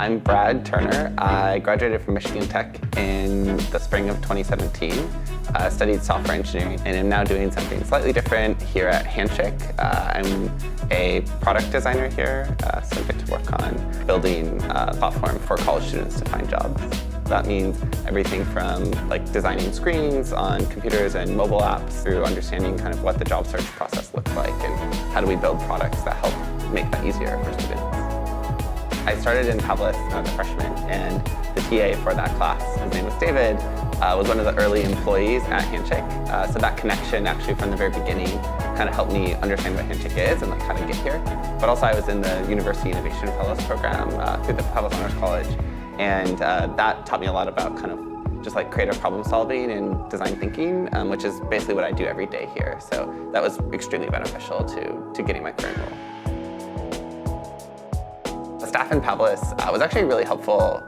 I'm Brad Turner. I graduated from Michigan Tech in the spring of 2017. Studied software engineering and am now doing something slightly different here at Handshake. I'm a product designer here, so I get to work on building a platform for college students to find jobs. That means everything from designing screens on computers and mobile apps through understanding kind of what the job search process looks like and how do we build products that help make that easier for students. I started in Pavlis when I was a freshman, and the TA for that class, his name was David, was one of the early employees at Handshake. So that connection actually from the very beginning kind of helped me understand what Handshake is and how to get here. But also I was in the University Innovation Fellows program through the Pavlis Honors College, and that taught me a lot about kind of just creative problem solving and design thinking, which is basically what I do every day here. So that was extremely beneficial to getting my current role. The staff in Pavlis was actually really helpful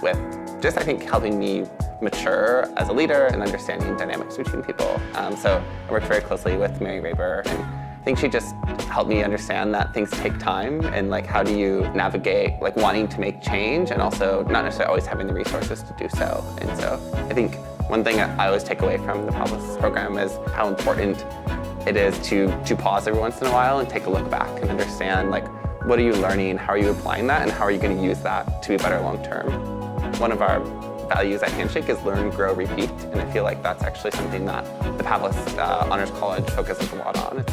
with just, I think, helping me mature as a leader and understanding dynamics between people. So I worked very closely with Mary Raber, and I think she just helped me understand that things take time and how do you navigate wanting to make change and also not necessarily always having the resources to do so. And so I think one thing I always take away from the Pavlis program is how important it is to pause every once in a while and take a look back and understand what are you learning, how are you applying that, and how are you going to use that to be better long term. One of our values at Handshake is learn, grow, repeat, and I feel like that's actually something that the Pavlis Honors College focuses a lot on. It's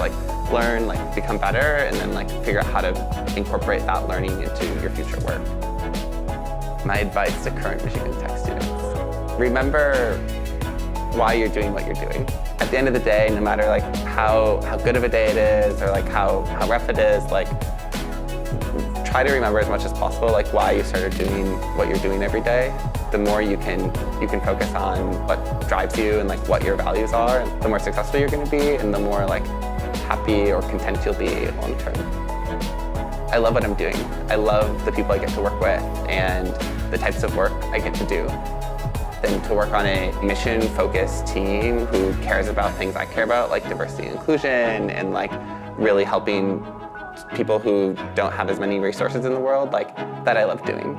learn, become better, and then figure out how to incorporate that learning into your future work. My advice to current Michigan Tech students: remember why you're doing what you're doing. At the end of the day, no matter how good of a day it is or how rough it is, try to remember as much as possible why you started doing what you're doing every day. The more you can focus on what drives you and what your values are, the more successful you're going to be and the more happy or content you'll be long term. I love what I'm doing. I love the people I get to work with and the types of work I get to do. Then to work on a mission-focused team who cares about things I care about, like diversity and inclusion, and really helping people who don't have as many resources in the world, that I love doing.